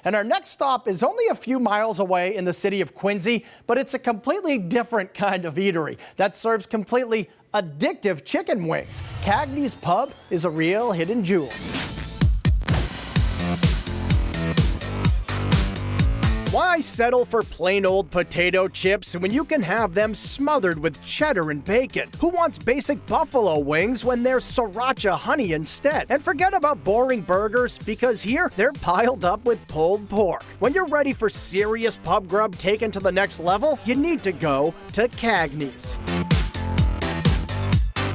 And our next stop is only a few miles away in the city of Quincy, but it's a completely different kind of eatery that serves completely addictive chicken wings. Cagney's Pub is a real hidden jewel. Why settle for plain old potato chips when you can have them smothered with cheddar and bacon? Who wants basic buffalo wings when there's sriracha honey instead? And forget about boring burgers, because here they're piled up with pulled pork. When you're ready for serious pub grub taken to the next level, you need to go to Cagney's.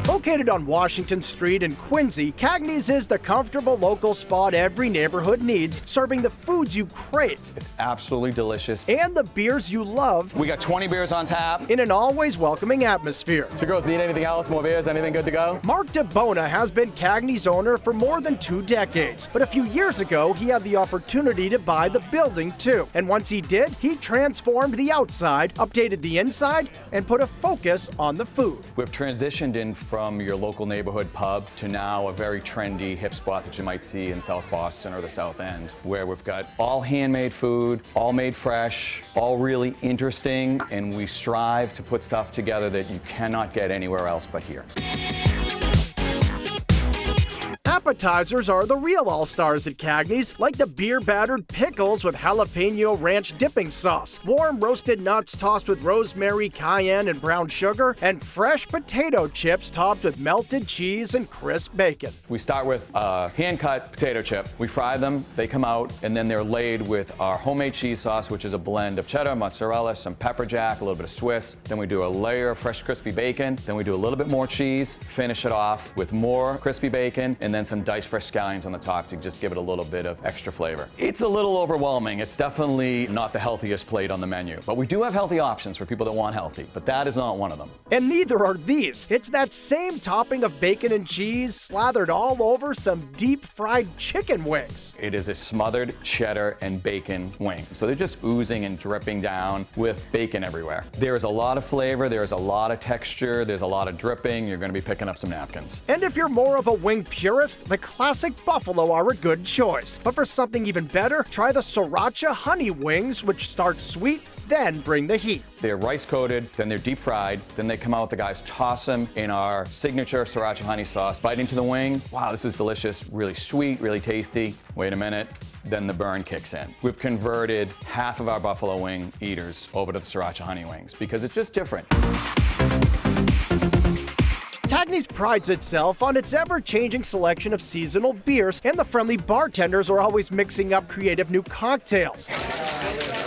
Located on Washington Street in Quincy, Cagney's is the comfortable local spot every neighborhood needs, serving the foods you crave. It's absolutely delicious. And the beers you love. We got 20 beers on tap. In an always welcoming atmosphere. Two girls need anything else? More beers? Anything good to go? Mark DeBona has been Cagney's owner for more than 2 decades. But a few years ago, he had the opportunity to buy the building too. And once he did, he transformed the outside, updated the inside, and put a focus on the food. We've transitioned in from your local neighborhood pub to now a very trendy hip spot that you might see in South Boston or the South End, where we've got all handmade food, all made fresh, all really interesting, and we strive to put stuff together that you cannot get anywhere else but here. Appetizers are the real all-stars at Cagney's, like the beer-battered pickles with jalapeno ranch dipping sauce, warm roasted nuts tossed with rosemary, cayenne, and brown sugar, and fresh potato chips topped with melted cheese and crisp bacon. We start with a hand-cut potato chip. We fry them, they come out, and then they're laid with our homemade cheese sauce, which is a blend of cheddar, mozzarella, some pepper jack, a little bit of Swiss. Then we do a layer of fresh crispy bacon. Then we do a little bit more cheese, finish it off with more crispy bacon, and then some diced fresh scallions on the top to just give it a little bit of extra flavor. It's a little overwhelming. It's definitely not the healthiest plate on the menu, but we do have healthy options for people that want healthy, but that is not one of them. And neither are these. It's that same topping of bacon and cheese slathered all over some deep fried chicken wings. It is a smothered cheddar and bacon wing. So they're just oozing and dripping down with bacon everywhere. There is a lot of flavor, there's a lot of texture, there's a lot of dripping. You're gonna be picking up some napkins. And if you're more of a wing purist, the classic buffalo are a good choice. But for something even better, try the sriracha honey wings, which start sweet, then bring the heat. They're rice coated, then they're deep fried, then they come out, the guys toss them in our signature sriracha honey sauce. Bite into the wing, wow, this is delicious, really sweet, really tasty. Wait a minute, then the burn kicks in. We've converted half of our buffalo wing eaters over to the sriracha honey wings because it's just different. Cagney's prides itself on its ever-changing selection of seasonal beers, and the friendly bartenders are always mixing up creative new cocktails.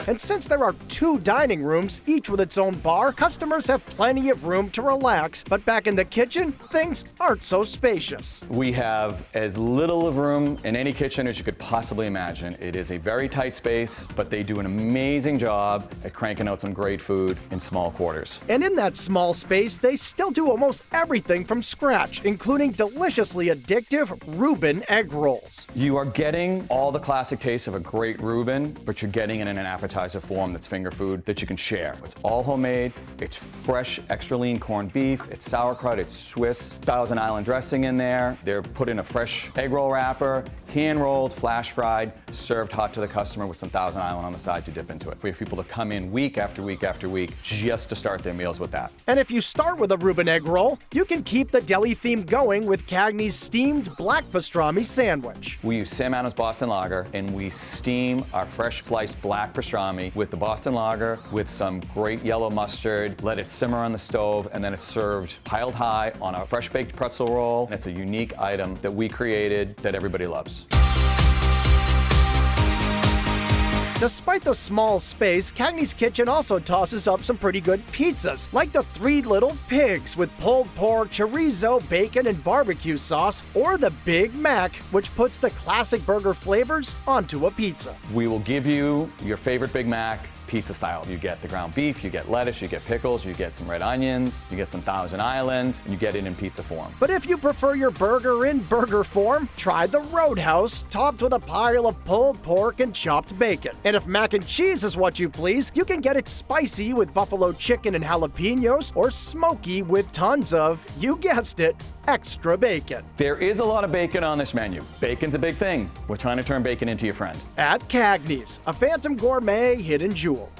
And since there are 2 dining rooms, each with its own bar, customers have plenty of room to relax. But back in the kitchen, things aren't so spacious. We have as little of room in any kitchen as you could possibly imagine. It is a very tight space, but they do an amazing job at cranking out some great food in small quarters. And in that small space, they still do almost everything from scratch, including deliciously addictive Reuben egg rolls. You are getting all the classic tastes of a great Reuben, but you're getting it in an appetizer form that's finger food that you can share. It's all homemade, it's fresh, extra lean corned beef, it's sauerkraut, it's Swiss Thousand Island dressing in there. They're put in a fresh egg roll wrapper, hand rolled, flash fried, served hot to the customer with some Thousand Island on the side to dip into it. We have people to come in week after week after week just to start their meals with that. And if you start with a Reuben egg roll, you can keep the deli theme going with Cagney's steamed black pastrami sandwich. We use Sam Adams Boston Lager, and we steam our fresh sliced black pastrami with the Boston Lager with some great yellow mustard, let it simmer on the stove, and then it's served piled high on a fresh baked pretzel roll. And it's a unique item that we created that everybody loves. Despite the small space, Cagney's Kitchen also tosses up some pretty good pizzas, like the 3 Little Pigs with pulled pork, chorizo, bacon, and barbecue sauce, or the Big Mac, which puts the classic burger flavors onto a pizza. We will give you your favorite Big Mac pizza style. You get the ground beef, you get lettuce, you get pickles, you get some red onions, you get some Thousand Island, and you get it in pizza form. But if you prefer your burger in burger form, try the Roadhouse, topped with a pile of pulled pork and chopped bacon. And if mac and cheese is what you please, you can get it spicy with buffalo chicken and jalapenos, or smoky with tons of, you guessed it, extra bacon. There is a lot of bacon on this menu. Bacon's a big thing. We're trying to turn bacon into your friend. At Cagney's, a Phantom Gourmet hidden jewel.